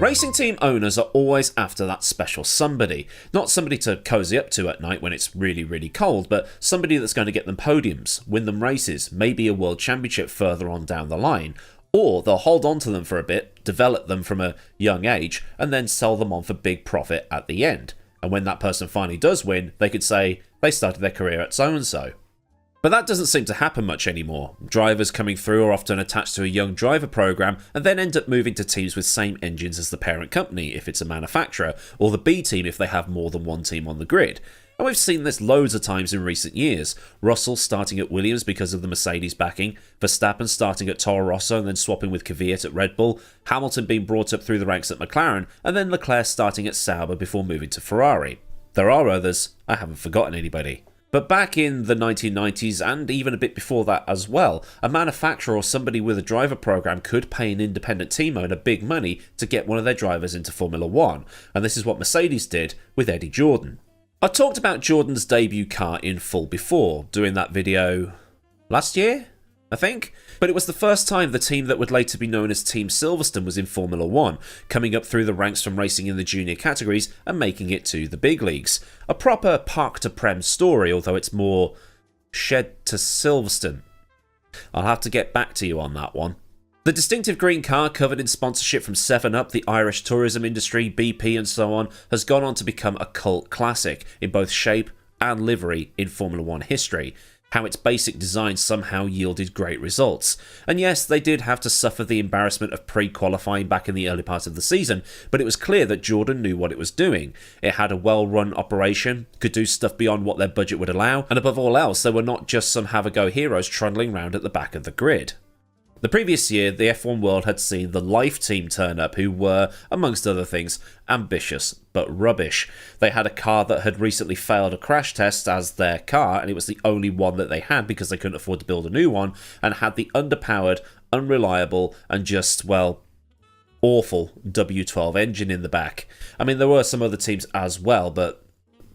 Racing team owners are always after that special somebody. Not somebody to cozy up to at night when it's really, really cold, but somebody that's going to get them podiums, win them races, maybe a world championship further on down the line. Or they'll hold on to them for a bit, develop them from a young age, and then sell them on for big profit at the end. And when that person finally does win, they could say they started their career at so-and-so. But that doesn't seem to happen much anymore. Drivers coming through are often attached to a young driver program and then end up moving to teams with same engines as the parent company if it's a manufacturer, or the B team if they have more than one team on the grid. And we've seen this loads of times in recent years. Russell starting at Williams because of the Mercedes backing, Verstappen starting at Toro Rosso and then swapping with Kvyat at Red Bull, Hamilton being brought up through the ranks at McLaren, and then Leclerc starting at Sauber before moving to Ferrari. There are others, I haven't forgotten anybody. But back in the 1990s, and even a bit before that as well, a manufacturer or somebody with a driver program could pay an independent team owner big money to get one of their drivers into Formula 1, and this is what Mercedes did with Eddie Jordan. I talked about Jordan's debut car in full before, doing that video last year, I think? But it was the first time the team that would later be known as Team Silverstone was in Formula 1, coming up through the ranks from racing in the junior categories and making it to the big leagues. A proper Parc to Prem story, although it's more Shed to Silverstone. I'll have to get back to you on that one. The distinctive green car, covered in sponsorship from 7up, the Irish tourism industry, BP and so on, has gone on to become a cult classic in both shape and livery in Formula 1 history. How its basic design somehow yielded great results. And yes, they did have to suffer the embarrassment of pre-qualifying back in the early part of the season, but it was clear that Jordan knew what it was doing. It had a well-run operation, could do stuff beyond what their budget would allow, and above all else, they were not just some have-a-go heroes trundling around at the back of the grid. The previous year, the F1 world had seen the Life team turn up, who were, amongst other things, ambitious but rubbish. They had a car that had recently failed a crash test as their car, and it was the only one that they had because they couldn't afford to build a new one, and had the underpowered, unreliable, and just, well, awful W12 engine in the back. I mean, there were some other teams as well, but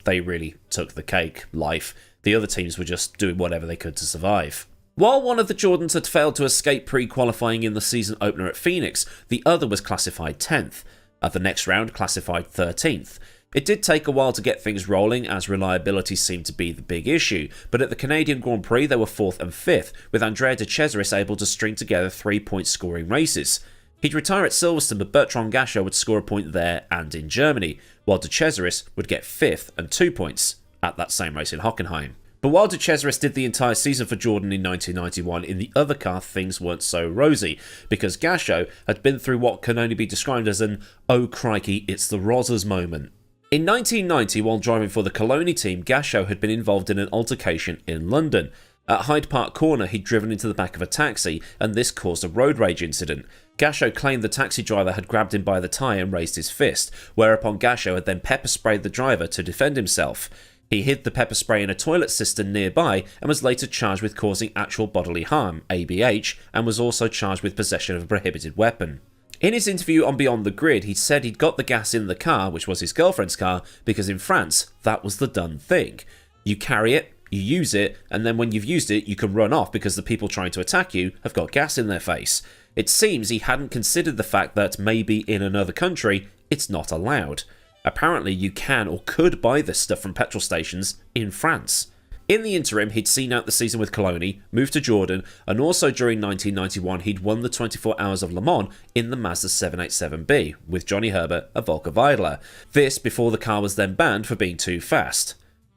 they really took the cake, Life. The other teams were just doing whatever they could to survive. While one of the Jordans had failed to escape pre-qualifying in the season opener at Phoenix, the other was classified 10th. At the next round, classified 13th. It did take a while to get things rolling, as reliability seemed to be the big issue, but at the Canadian Grand Prix they were 4th and 5th, with Andrea de Cesaris able to string together 3-point scoring races. He'd retire at Silverstone, but Bertrand Gachot would score a point there and in Germany, while de Cesaris would get 5th and 2 points at that same race in Hockenheim. But while de Cesaris did the entire season for Jordan in 1991, in the other car things weren't so rosy, because Gachot had been through what can only be described as an "oh crikey, it's the Rozzers" moment. In 1990, while driving for the Coloni team, Gachot had been involved in an altercation in London. At Hyde Park Corner, he'd driven into the back of a taxi, and this caused a road rage incident. Gachot claimed the taxi driver had grabbed him by the tie and raised his fist, whereupon Gachot had then pepper sprayed the driver to defend himself. He hid the pepper spray in a toilet cistern nearby and was later charged with causing actual bodily harm, ABH, and was also charged with possession of a prohibited weapon. In his interview on Beyond the Grid, he said he'd got the gas in the car, which was his girlfriend's car, because in France, that was the done thing. You carry it, you use it, and then when you've used it, you can run off because the people trying to attack you have got gas in their face. It seems he hadn't considered the fact that maybe in another country, it's not allowed. Apparently you can or could buy this stuff from petrol stations in France. In the interim, he'd seen out the season with Coloni, moved to Jordan, and also during 1991 he'd won the 24 Hours of Le Mans in the Mazda 787B, with Johnny Herbert, a Volker Weidler. This before the car was then banned for being too fast.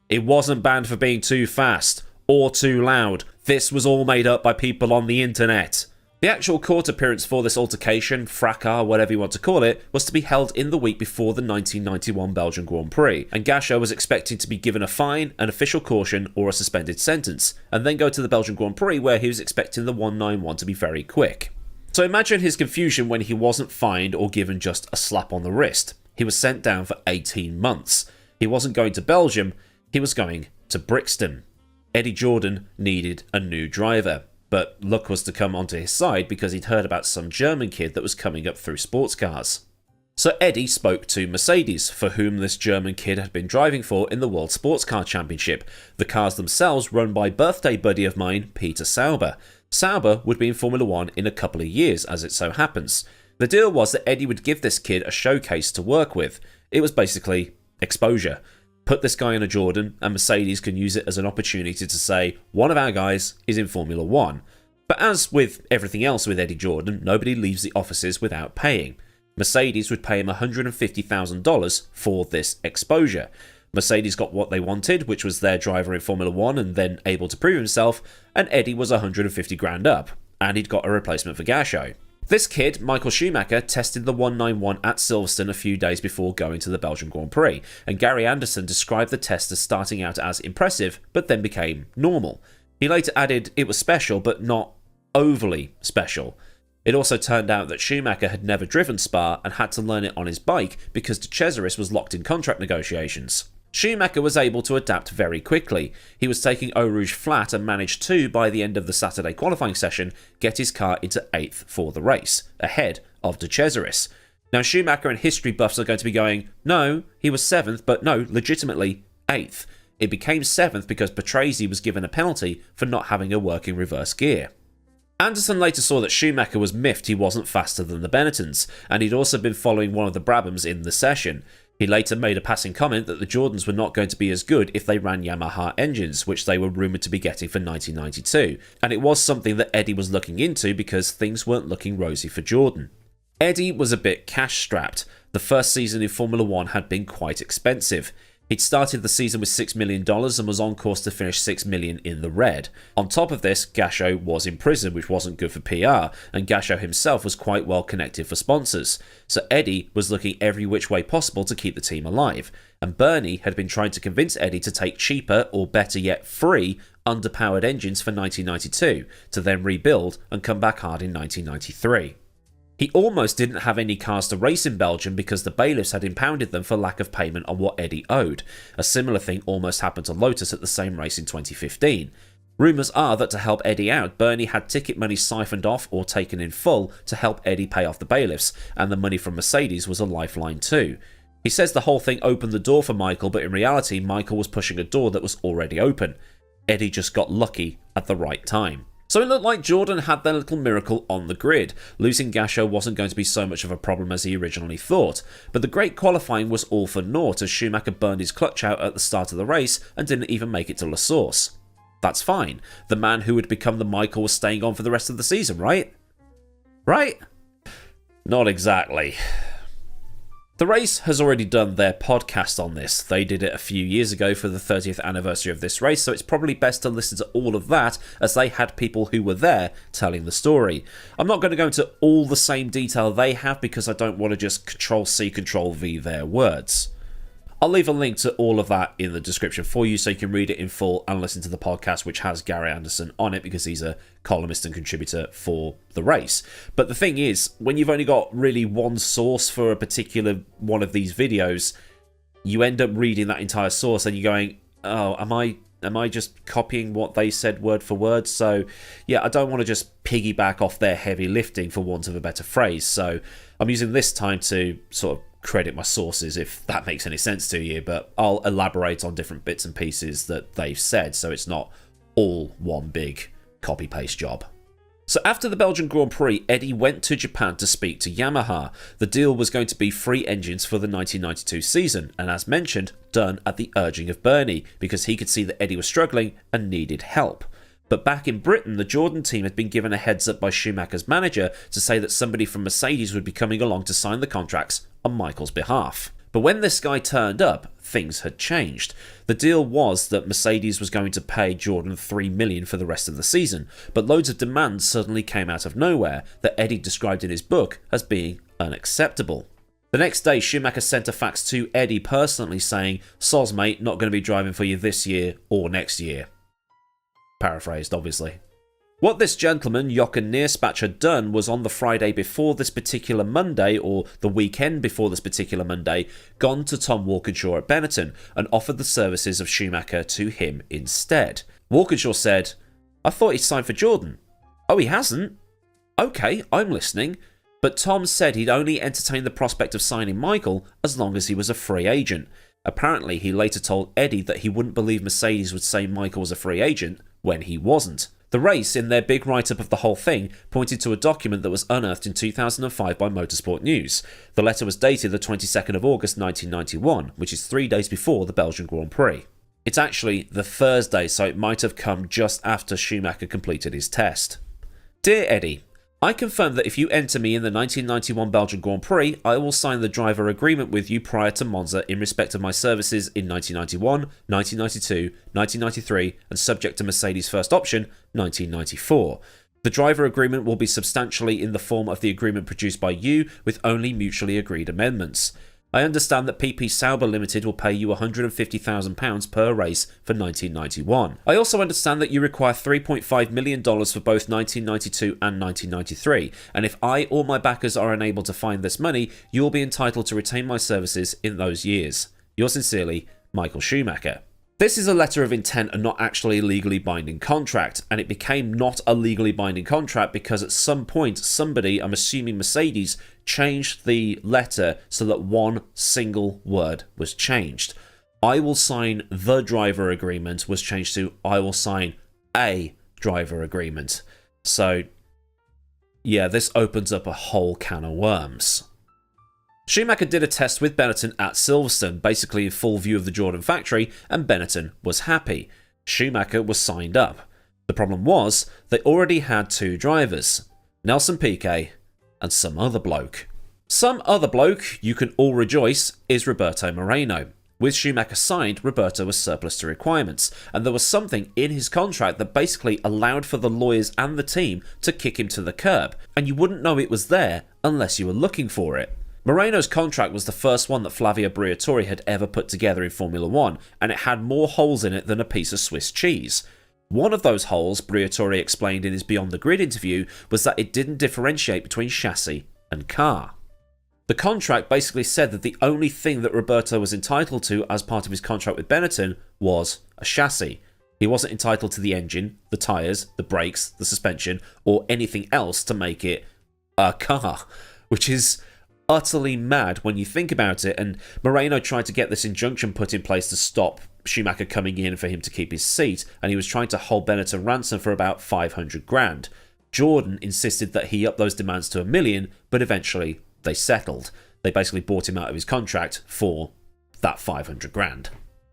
It wasn't banned for being too fast, or too loud. This was all made up by people on the internet. The actual court appearance for this altercation, fracas, whatever you want to call it, was to be held in the week before the 1991 Belgian Grand Prix, and Gachot was expecting to be given a fine, an official caution, or a suspended sentence, and then go to the Belgian Grand Prix where he was expecting the 191 to be very quick. So imagine his confusion when he wasn't fined or given just a slap on the wrist. He was sent down for 18 months. He wasn't going to Belgium, he was going to Brixton. Eddie Jordan needed a new driver. But luck was to come onto his side because he'd heard about some German kid that was coming up through sports cars. So Eddie spoke to Mercedes, for whom this German kid had been driving for in the World Sports Car Championship, the cars themselves run by birthday buddy of mine, Peter Sauber. Sauber would be in Formula 1 in a couple of years, as it so happens. The deal was that Eddie would give this kid a showcase to work with. It was basically exposure. Put this guy in a Jordan, and Mercedes can use it as an opportunity to say, one of our guys is in Formula 1. But as with everything else with Eddie Jordan, nobody leaves the offices without paying. Mercedes would pay him $150,000 for this exposure. Mercedes got what they wanted, which was their driver in Formula 1 and then able to prove himself, and Eddie was 150 grand up, and he'd got a replacement for Gachot. This kid, Michael Schumacher, tested the 191 at Silverstone a few days before going to the Belgian Grand Prix, and Gary Anderson described the test as starting out as impressive, but then became normal. He later added it was special, but not overly special. It also turned out that Schumacher had never driven Spa and had to learn it on his bike because De Cesaris was locked in contract negotiations. Schumacher was able to adapt very quickly. He was taking Eau Rouge flat and managed to, by the end of the Saturday qualifying session, get his car into 8th for the race, ahead of De Cesaris. Now Schumacher and history buffs are going to be going, no, he was 7th, but no, legitimately 8th. It became 7th because Patrese was given a penalty for not having a working reverse gear. Anderson later saw that Schumacher was miffed he wasn't faster than the Benettons, and he'd also been following one of the Brabhams in the session. He later made a passing comment that the Jordans were not going to be as good if they ran Yamaha engines, which they were rumoured to be getting for 1992, and it was something that Eddie was looking into because things weren't looking rosy for Jordan. Eddie was a bit cash-strapped. The first season in Formula 1 had been quite expensive. He'd started the season with $6 million and was on course to finish $6 million in the red. On top of this, Gachot was in prison, which wasn't good for PR, and Gachot himself was quite well connected for sponsors. So Eddie was looking every which way possible to keep the team alive, and Bernie had been trying to convince Eddie to take cheaper, or better yet free, underpowered engines for 1992, to then rebuild and come back hard in 1993. He almost didn't have any cars to race in Belgium because the bailiffs had impounded them for lack of payment on what Eddie owed. A similar thing almost happened to Lotus at the same race in 2015. Rumours are that to help Eddie out, Bernie had ticket money siphoned off or taken in full to help Eddie pay off the bailiffs, and the money from Mercedes was a lifeline too. He says the whole thing opened the door for Michael, but in reality Michael was pushing a door that was already open. Eddie just got lucky at the right time. So it looked like Jordan had their little miracle on the grid. Losing Gachot wasn't going to be so much of a problem as he originally thought. But the great qualifying was all for naught as Schumacher burned his clutch out at the start of the race and didn't even make it to La Source. That's fine. The man who would become the Michael was staying on for the rest of the season, right? Right? Not exactly. The race has already done their podcast on this. They did it a few years ago for the 30th anniversary of this race, so it's probably best to listen to all of that as they had people who were there telling the story. I'm not going to go into all the same detail they have because I don't want to just Control-C, Control-V their words. I'll leave a link to all of that in the description for you so you can read it in full and listen to the podcast, which has Gary Anderson on it because he's a columnist and contributor for the race. But the thing is, when you've only got really one source for a particular one of these videos, you end up reading that entire source and you're going, oh, am I just copying what they said word for word? So yeah, I don't want to just piggyback off their heavy lifting, for want of a better phrase. So I'm using this time to sort of credit my sources, if that makes any sense to you, but I'll elaborate on different bits and pieces that they've said, so it's not all one big copy-paste job. So after the Belgian Grand Prix, Eddie went to Japan to speak to Yamaha. The deal was going to be free engines for the 1992 season, and as mentioned, done at the urging of Bernie, because he could see that Eddie was struggling and needed help. But back in Britain, the Jordan team had been given a heads up by Schumacher's manager to say that somebody from Mercedes would be coming along to sign the contracts on Michael's behalf. But when this guy turned up, things had changed. The deal was that Mercedes was going to pay Jordan $3 million for the rest of the season, but loads of demands suddenly came out of nowhere that Eddie described in his book as being unacceptable. The next day, Schumacher sent a fax to Eddie personally saying, "Soz mate, not going to be driving for you this year or next year." Paraphrased, obviously. What this gentleman, Jochen Neerspach, had done was on the Friday before this particular Monday, or the weekend before this particular Monday, gone to Tom Walkinshaw at Benetton and offered the services of Schumacher to him instead. Walkinshaw said, "I thought he'd signed for Jordan." "Oh, he hasn't?" "Okay, I'm listening." But Tom said he'd only entertain the prospect of signing Michael as long as he was a free agent. Apparently, he later told Eddie that he wouldn't believe Mercedes would say Michael was a free agent when he wasn't. The race, in their big write-up of the whole thing, pointed to a document that was unearthed in 2005 by Motorsport News. The letter was dated the 22nd of August 1991, which is 3 days before the Belgian Grand Prix. It's actually the Thursday, so it might have come just after Schumacher completed his test. Dear Eddie, I confirm that if you enter me in the 1991 Belgian Grand Prix, I will sign the driver agreement with you prior to Monza in respect of my services in 1991, 1992, 1993, and subject to Mercedes' first option, 1994. The driver agreement will be substantially in the form of the agreement produced by you, with only mutually agreed amendments. I understand that PP Sauber Limited will pay you £150,000 per race for 1991. I also understand that you require $3.5 million for both 1992 and 1993, and if I or my backers are unable to find this money, you will be entitled to retain my services in those years. Yours sincerely, Michael Schumacher. This is a letter of intent and not actually a legally binding contract, and it became not a legally binding contract because at some point somebody, I'm assuming Mercedes, changed the letter so that one single word was changed. I will sign the driver agreement was changed to I will sign a driver agreement. So, yeah, this opens up a whole can of worms. Schumacher did a test with Benetton at Silverstone, basically in full view of the Jordan factory, and Benetton was happy. Schumacher was signed up. The problem was, they already had two drivers, Nelson Piquet and some other bloke. Some other bloke, you can all rejoice, is Roberto Moreno. With Schumacher signed, Roberto was surplus to requirements, and there was something in his contract that basically allowed for the lawyers and the team to kick him to the curb, and you wouldn't know it was there unless you were looking for it. Moreno's contract was the first one that Flavio Briatore had ever put together in Formula 1, and it had more holes in it than a piece of Swiss cheese. One of those holes, Briatore explained in his Beyond the Grid interview, was that it didn't differentiate between chassis and car. The contract basically said that the only thing that Roberto was entitled to as part of his contract with Benetton was a chassis. He wasn't entitled to the engine, the tyres, the brakes, the suspension, or anything else to make it a car, which is utterly mad when you think about it, and Moreno tried to get this injunction put in place to stop Schumacher coming in for him to keep his seat, and he was trying to hold Benetton ransom for about 500 grand. Jordan insisted that he up those demands to $1 million, but eventually they settled. They basically bought him out of his contract for that 500 grand.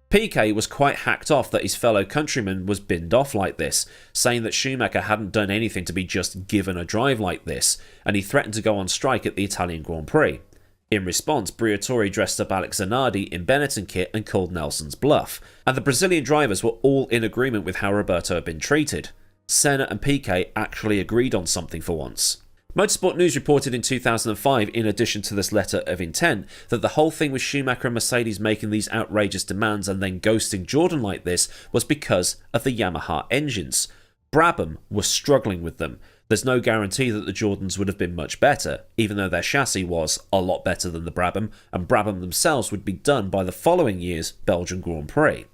Piquet was quite hacked off that his fellow countryman was binned off like this, saying that Schumacher hadn't done anything to be just given a drive like this, and he threatened to go on strike at the Italian Grand Prix. In response, Briatore dressed up Alex Zanardi in Benetton kit and called Nelson's bluff, and the Brazilian drivers were all in agreement with how Roberto had been treated. Senna and Piquet actually agreed on something for once. Motorsport News reported in 2005, in addition to this letter of intent, that the whole thing with Schumacher and Mercedes making these outrageous demands and then ghosting Jordan like this was because of the Yamaha engines. Brabham was struggling with them. There's no guarantee that the Jordans would have been much better, even though their chassis was a lot better than the Brabham, and Brabham themselves would be done by the following year's Belgian Grand Prix.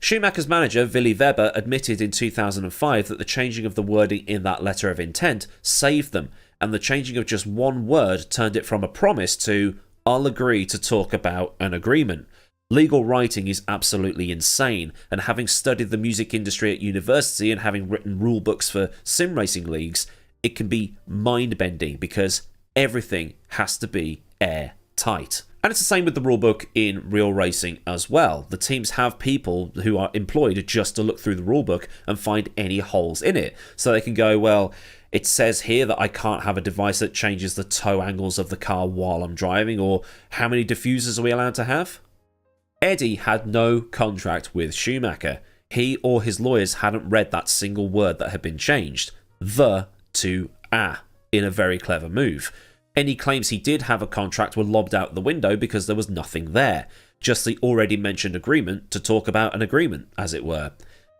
Schumacher's manager, Willy Weber, admitted in 2005 that the changing of the wording in that letter of intent saved them, and the changing of just one word turned it from a promise to, I'll agree to talk about an agreement. Legal writing is absolutely insane, and having studied the music industry at university and having written rule books for sim racing leagues, it can be mind-bending because everything has to be airtight. And it's the same with the rulebook in real racing as well. The teams have people who are employed just to look through the rulebook and find any holes in it. So they can go, well, it says here that I can't have a device that changes the toe angles of the car while I'm driving, or how many diffusers are we allowed to have? Eddie had no contract with Schumacher. He or his lawyers hadn't read that single word that had been changed. The to a, in a very clever move. Any claims he did have a contract were lobbed out the window because there was nothing there. Just the already mentioned agreement to talk about an agreement, as it were.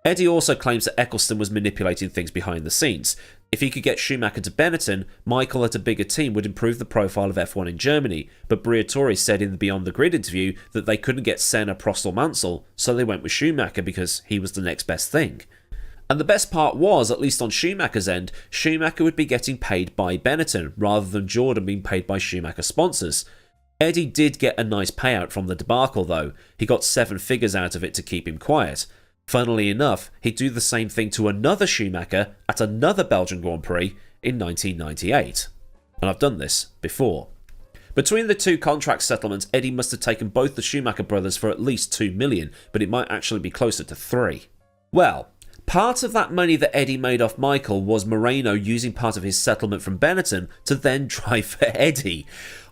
Eddie also claims that Eccleston was manipulating things behind the scenes. If he could get Schumacher to Benetton, Michael at a bigger team would improve the profile of F1 in Germany, but Briatore said in the Beyond the Grid interview that they couldn't get Senna, Prost or Mansell, so they went with Schumacher because he was the next best thing. And the best part was, at least on Schumacher's end, Schumacher would be getting paid by Benetton, rather than Jordan being paid by Schumacher sponsors. Eddie did get a nice payout from the debacle though. He got 7 figures out of it to keep him quiet. Funnily enough, he'd do the same thing to another Schumacher at another Belgian Grand Prix in 1998. And I've done this before. Between the two contract settlements, Eddie must have taken both the Schumacher brothers for at least $2 million, but it might actually be closer to $3 million. Well, part of that money that Eddie made off Michael was Moreno using part of his settlement from Benetton to then drive for Eddie.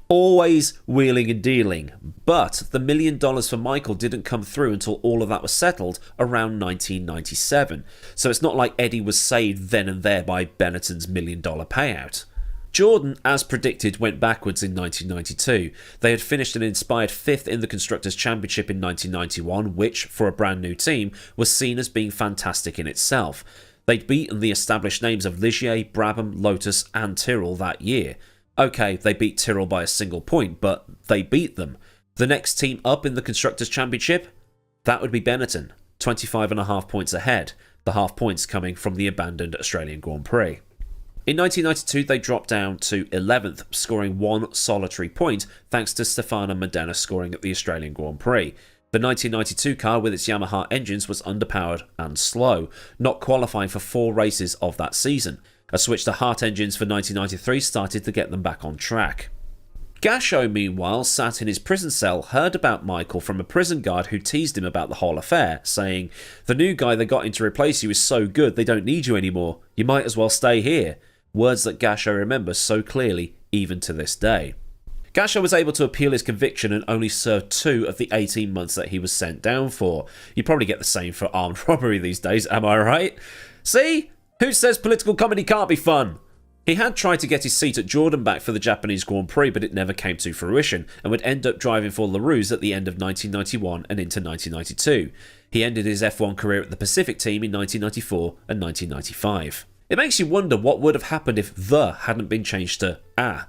Always wheeling and dealing. But the $1 million for Michael didn't come through until all of that was settled around 1997. So it's not like Eddie was saved then and there by Benetton's $1 million payout. Jordan, as predicted, went backwards in 1992. They had finished an inspired 5th in the Constructors' Championship in 1991, which, for a brand new team, was seen as being fantastic in itself. They'd beaten the established names of Ligier, Brabham, Lotus and Tyrrell that year. Okay, they beat Tyrrell by a single point, but they beat them. The next team up in the Constructors' Championship? That would be Benetton, 25.5 points ahead, the half points coming from the abandoned Australian Grand Prix. In 1992, they dropped down to 11th, scoring 1 solitary point thanks to Stefano Modena scoring at the Australian Grand Prix. The 1992 car with its Yamaha engines was underpowered and slow, not qualifying for 4 races of that season. A switch to Hart engines for 1993 started to get them back on track. Gachot, meanwhile, sat in his prison cell, heard about Michael from a prison guard who teased him about the whole affair, saying, "The new guy they got in to replace you is so good they don't need you anymore. You might as well stay here." Words that Gachot remembers so clearly, even to this day. Gachot was able to appeal his conviction and only served 2 of the 18 months that he was sent down for. You probably get the same for armed robbery these days, am I right? See? Who says political comedy can't be fun? He had tried to get his seat at Jordan back for the Japanese Grand Prix, but it never came to fruition, and would end up driving for LaRousse at the end of 1991 and into 1992. He ended his F1 career at the Pacific team in 1994 and 1995. It makes you wonder what would have happened if "the" hadn't been changed to "a".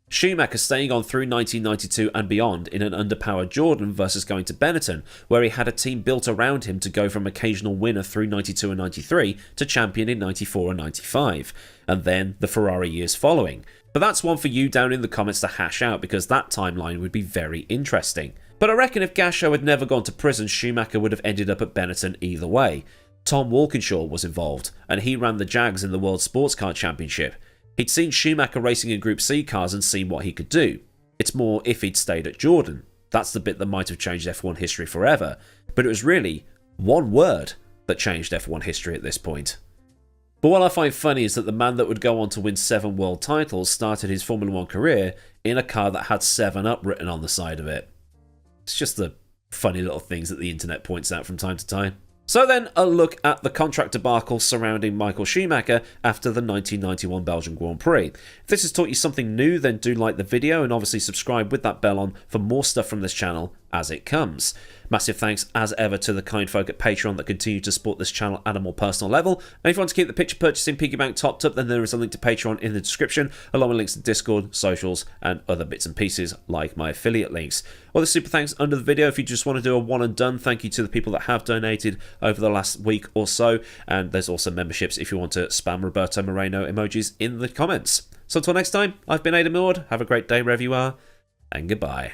Schumacher staying on through 1992 and beyond in an underpowered Jordan versus going to Benetton, where he had a team built around him to go from occasional winner through 92 and 93 to champion in 94 and 95, and then the Ferrari years following. But that's one for you down in the comments to hash out, because that timeline would be very interesting. But I reckon if Gachot had never gone to prison, Schumacher would have ended up at Benetton either way. Tom Walkinshaw was involved, and he ran the Jags in the World Sports Car Championship. He'd seen Schumacher racing in Group C cars and seen what he could do. It's more if he'd stayed at Jordan. That's the bit that might have changed F1 history forever. But it was really one word that changed F1 history at this point. But what I find funny is that the man that would go on to win 7 world titles started his Formula 1 career in a car that had 7 Up written on the side of it. It's just the funny little things that the internet points out from time to time. So then, a look at the contract debacle surrounding Michael Schumacher after the 1991 Belgian Grand Prix. If this has taught you something new, then do like the video and obviously subscribe with that bell on for more stuff from this channel as it comes. Massive thanks as ever to the kind folk at Patreon that continue to support this channel at a more personal level. And if you want to keep the picture purchasing piggy bank topped up, then there is a link to Patreon in the description, along with links to Discord, socials, and other bits and pieces like my affiliate links. Other super thanks under the video if you just want to do a one and done. Thank you to the people that have donated over the last week or so. And there's also memberships if you want to spam Roberto Moreno emojis in the comments. So until next time, I've been AdmiralLaWind. Have a great day wherever you are, and goodbye.